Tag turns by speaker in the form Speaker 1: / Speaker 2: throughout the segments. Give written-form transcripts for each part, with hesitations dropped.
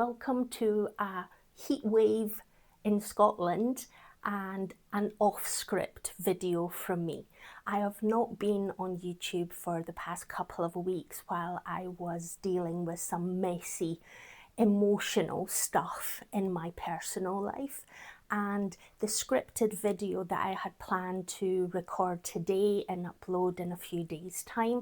Speaker 1: Welcome to a heat wave in Scotland and an off-script video from me. I have not been on YouTube for the past couple of weeks while I was dealing with some messy emotional stuff in my personal life, and the scripted video that I had planned to record today and upload in a few days' time,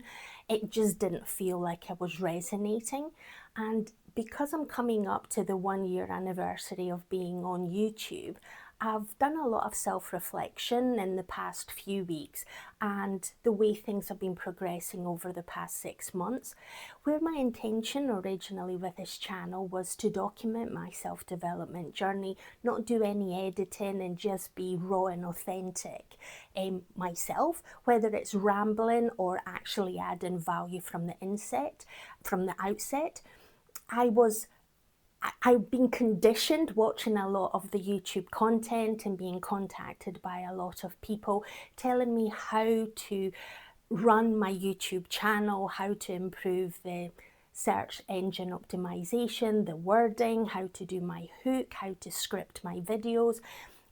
Speaker 1: it just didn't feel like it was resonating. And because I'm coming up to the 1 year anniversary of being on YouTube, I've done a lot of self-reflection in the past few weeks and the way things have been progressing over the past 6 months, where my intention originally with this channel was to document my self-development journey, not do any editing and just be raw and authentic myself, whether it's rambling or actually adding value from the outset. I've been conditioned watching a lot of the YouTube content and being contacted by a lot of people telling me how to run my YouTube channel, how to improve the search engine optimization, the wording, how to do my hook, how to script my videos.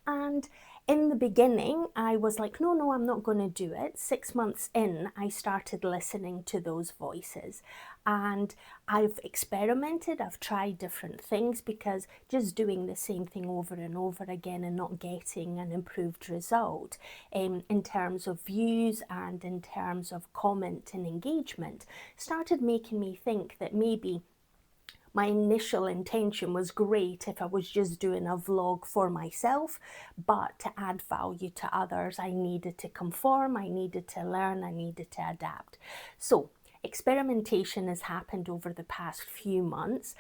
Speaker 1: And in the beginning, I was like, no, I'm not going to do it. 6 months in, I started listening to those voices. And I've experimented, I've tried different things, because just doing the same thing over and over again and not getting an improved result in terms of views and in terms of comment and engagement started making me think that maybe my initial intention was great if I was just doing a vlog for myself, but to add value to others, I needed to conform, I needed to learn, I needed to adapt. So experimentation has happened over the past few months,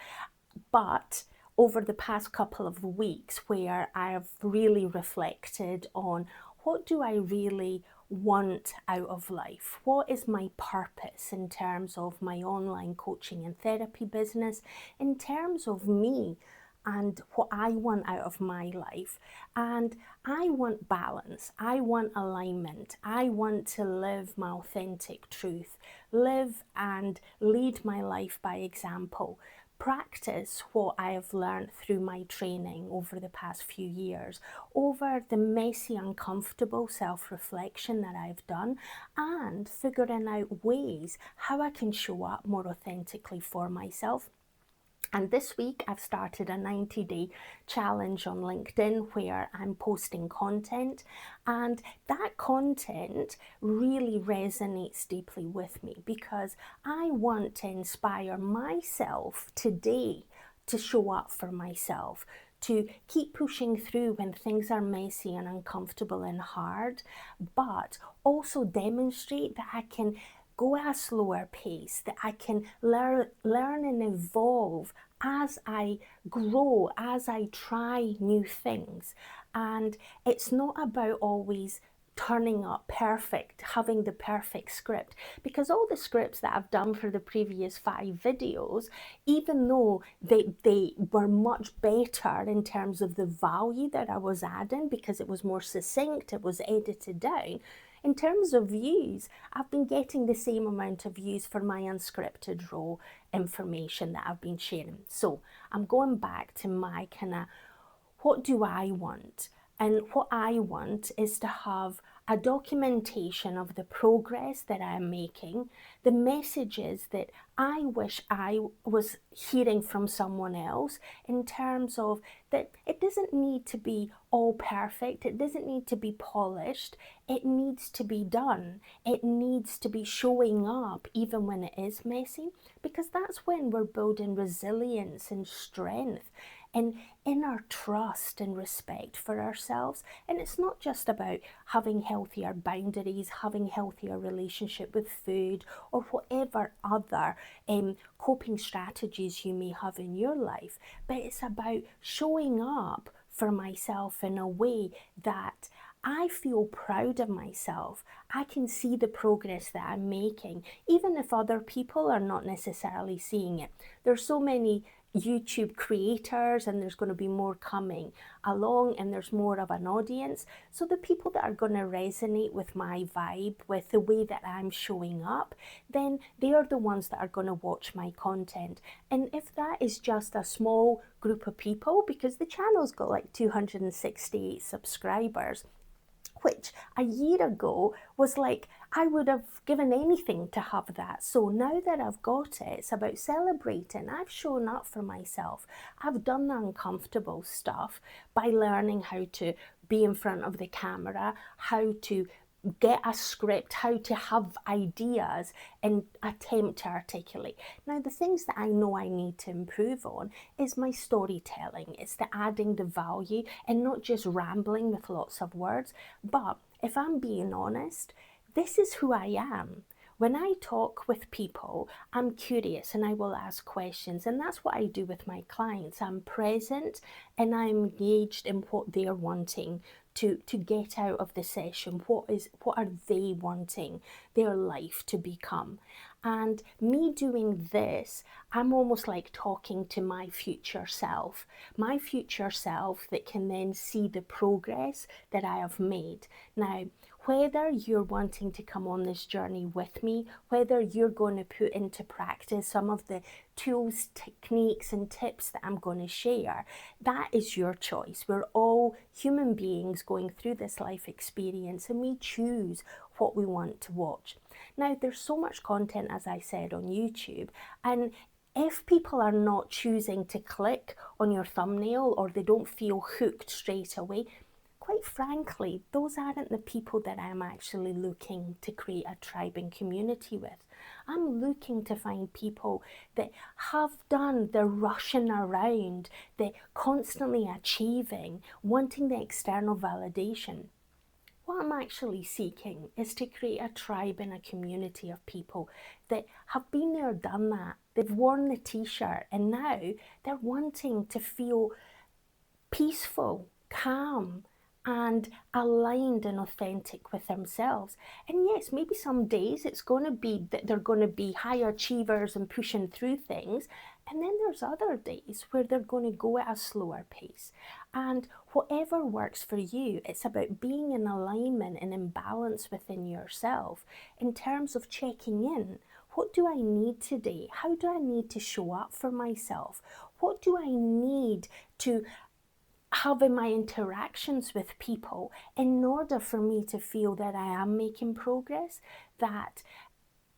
Speaker 1: but over the past couple of weeks where I've really reflected on what do I really want out of life? What is my purpose in terms of my online coaching and therapy business, in terms of me and what I want out of my life? And I want balance, I want alignment, I want to live my authentic truth, live and lead my life by example, practice what I have learned through my training over the past few years, over the messy, uncomfortable self-reflection that I've done, and figuring out ways how I can show up more authentically for myself. And this week I've started a 90-day challenge on LinkedIn where I'm posting content, and that content really resonates deeply with me because I want to inspire myself today to show up for myself, to keep pushing through when things are messy and uncomfortable and hard, but also demonstrate that I can go at a slower pace, that I can learn and evolve as I grow, as I try new things. And it's not about always turning up perfect, having the perfect script, because all the scripts that I've done for the previous 5 videos, even though they were much better in terms of the value that I was adding, because it was more succinct, it was edited down, in terms of views, I've been getting the same amount of views for my unscripted raw information that I've been sharing. So I'm going back to my what do I want? And what I want is to have a documentation of the progress that I'm making, the messages that I wish I was hearing from someone else, in terms of that it doesn't need to be all perfect, it doesn't need to be polished, it needs to be done, it needs to be showing up even when it is messy, because that's when we're building resilience and strength and inner trust and respect for ourselves. And it's not just about having healthier boundaries, having healthier relationship with food, or whatever other coping strategies you may have in your life, but it's about showing up for myself in a way that I feel proud of myself. I can see the progress that I'm making, even if other people are not necessarily seeing it. There's so many YouTube creators, and there's going to be more coming along, and there's more of an audience. So the people that are going to resonate with my vibe, with the way that I'm showing up, then they are the ones that are going to watch my content. And if that is just a small group of people, because the channel's got like 268 subscribers, which a year ago was like, I would have given anything to have that. So now that I've got it, it's about celebrating. I've shown up for myself. I've done the uncomfortable stuff by learning how to be in front of the camera, how to get a script, how to have ideas and attempt to articulate. Now, the things that I know I need to improve on is my storytelling. It's the adding the value and not just rambling with lots of words. But if I'm being honest, this is who I am. When I talk with people, I'm curious and I will ask questions, and that's what I do with my clients. I'm present and I'm engaged in what they're wanting to get out of the session. What are they wanting their life to become? And me doing this, I'm almost like talking to my future self that can then see the progress that I have made. Now, whether you're wanting to come on this journey with me, whether you're going to put into practice some of the tools, techniques, and tips that I'm going to share, that is your choice. We're all human beings going through this life experience, and we choose what we want to watch. Now, there's so much content, as I said, on YouTube, and if people are not choosing to click on your thumbnail or they don't feel hooked straight away, quite frankly, those aren't the people that I'm actually looking to create a tribe and community with. I'm looking to find people that have done the rushing around, the constantly achieving, wanting the external validation. What I'm actually seeking is to create a tribe and a community of people that have been there, done that. They've worn the t-shirt and now they're wanting to feel peaceful, calm, and aligned and authentic with themselves. And yes, maybe some days it's going to be that they're going to be high achievers and pushing through things. And then there's other days where they're going to go at a slower pace. And whatever works for you, it's about being in alignment and in balance within yourself in terms of checking in. What do I need today? How do I need to show up for myself? What do I need to have in my interactions with people in order for me to feel that I am making progress, that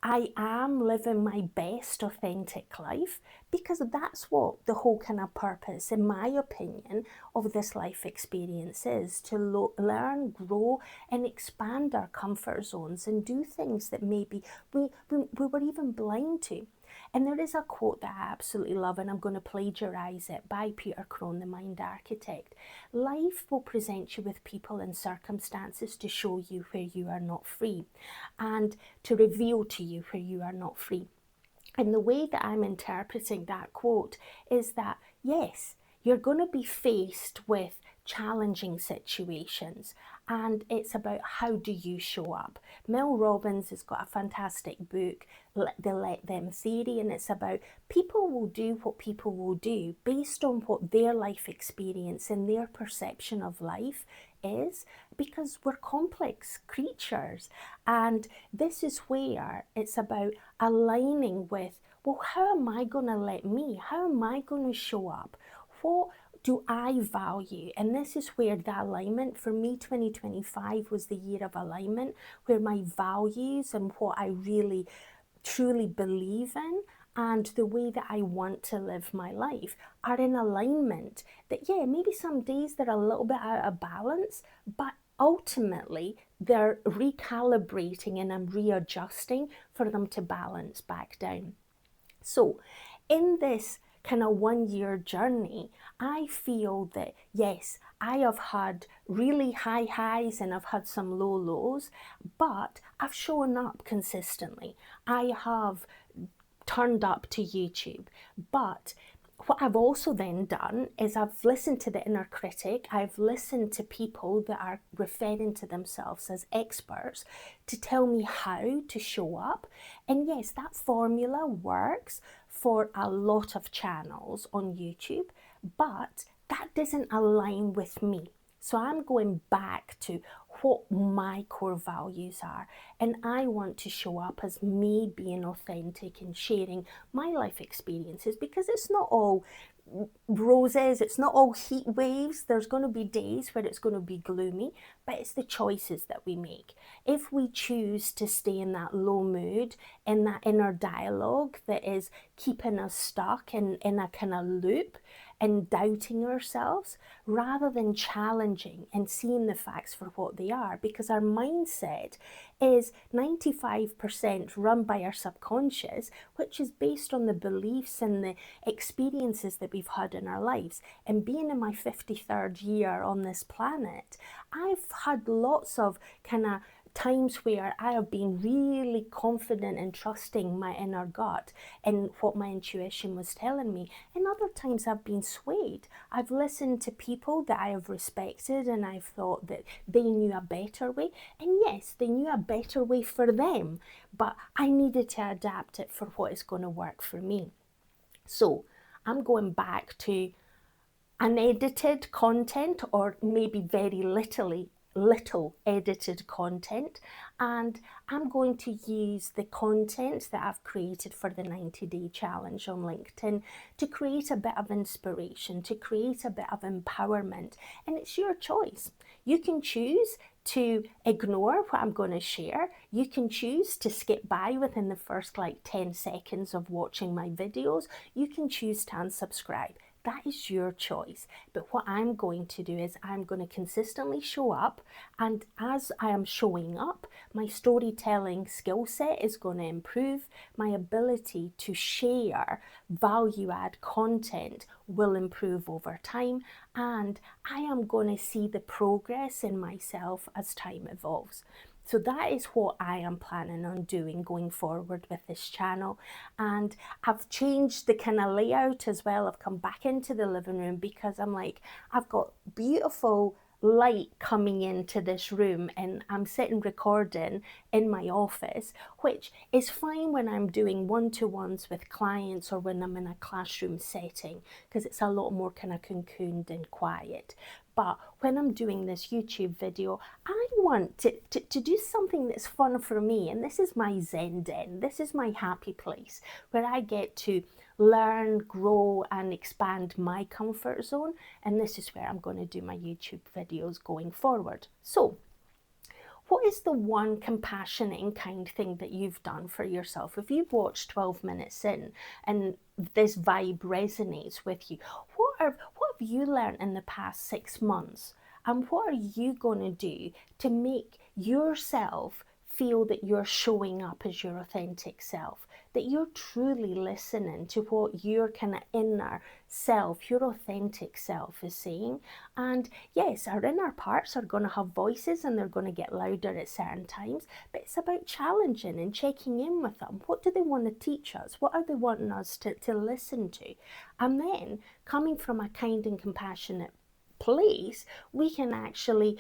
Speaker 1: I am living my best authentic life? Because that's what the whole kind of purpose, in my opinion, of this life experience is, to learn, grow, and expand our comfort zones and do things that maybe we were even blind to. And there is a quote that I absolutely love, and I'm going to plagiarize it, by Peter Crone, the Mind Architect. Life will present you with people and circumstances to show you where you are not free and to reveal to you where you are not free. And the way that I'm interpreting that quote is that, yes, you're going to be faced with challenging situations, and it's about how do you show up. Mel Robbins has got a fantastic book, the Let Them Theory, and it's about people will do what people will do based on what their life experience and their perception of life is, because we're complex creatures. And this is where it's about aligning with, well, how am I going to let me, how am I going to show up? What do I value? And this is where the alignment, for me, 2025 was the year of alignment, where my values and what I really truly believe in and the way that I want to live my life are in alignment. That, yeah, maybe some days they're a little bit out of balance, but ultimately they're recalibrating and I'm readjusting for them to balance back down. So in this kind of 1 year journey, I feel that yes, I have had really high highs and I've had some low lows, but I've shown up consistently. I have turned up to YouTube, but what I've also then done is I've listened to the inner critic. I've listened to people that are referring to themselves as experts to tell me how to show up. And yes, that formula works for a lot of channels on YouTube, but that doesn't align with me. So I'm going back to what my core values are, and I want to show up as me being authentic and sharing my life experiences, because it's not all roses, it's not all heat waves. There's going to be days where it's going to be gloomy, but it's the choices that we make. If we choose to stay in that low mood, in that inner dialogue that is keeping us stuck in a kind of loop and doubting ourselves, rather than challenging and seeing the facts for what they are, because our mindset is 95% run by our subconscious, which is based on the beliefs and the experiences that we've had in our lives. And being in my 53rd year on this planet, I've had lots of kind of times where I have been really confident and trusting my inner gut and what my intuition was telling me. And other times I've been swayed. I've listened to people that I have respected and I've thought that they knew a better way. And yes, they knew a better way for them, but I needed to adapt it for what is going to work for me. So I'm going back to unedited content, or maybe very little edited content, and I'm going to use the content that I've created for the 90-day challenge on LinkedIn to create a bit of inspiration, to create a bit of empowerment, and it's your choice. You can choose to ignore what I'm going to share. You can choose to skip by within the first 10 seconds of watching my videos. You can choose to unsubscribe. That is your choice. But what I'm going to do is I'm going to consistently show up, and as I am showing up, my storytelling skill set is going to improve. My ability to share value add content will improve over time, and I am going to see the progress in myself as time evolves. So that is what I am planning on doing going forward with this channel. And I've changed the kind of layout as well. I've come back into the living room because I'm like, I've got beautiful light coming into this room, and I'm sitting recording in my office, which is fine when I'm doing one-to-ones with clients or when I'm in a classroom setting, because it's a lot more kind of cocooned and quiet. But when I'm doing this YouTube video, I want to do something that's fun for me. And this is my Zen Den. This is my happy place where I get to learn, grow, and expand my comfort zone. And this is where I'm going to do my YouTube videos going forward. So, what is the one compassionate and kind thing that you've done for yourself? If you've watched 12 minutes in and this vibe resonates with you, what have you learned in the past 6 months? And what are you going to do to make yourself feel that you're showing up as your authentic self, that you're truly listening to what your kind of inner self, your authentic self is saying? And yes, our inner parts are going to have voices and they're going to get louder at certain times, but it's about challenging and checking in with them. What do they want to teach us? What are they wanting us to listen to? And then, coming from a kind and compassionate place, we can actually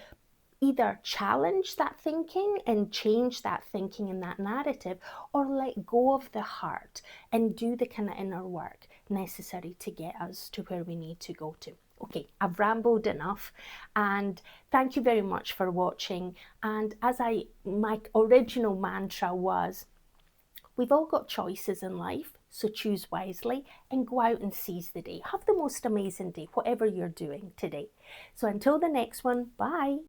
Speaker 1: either challenge that thinking and change that thinking and that narrative, or let go of the heart and do the kind of inner work necessary to get us to where we need to go to. Okay, I've rambled enough, and thank you very much for watching. And my original mantra was, we've all got choices in life, so choose wisely and go out and seize the day. Have the most amazing day, whatever you're doing today. So until the next one, bye.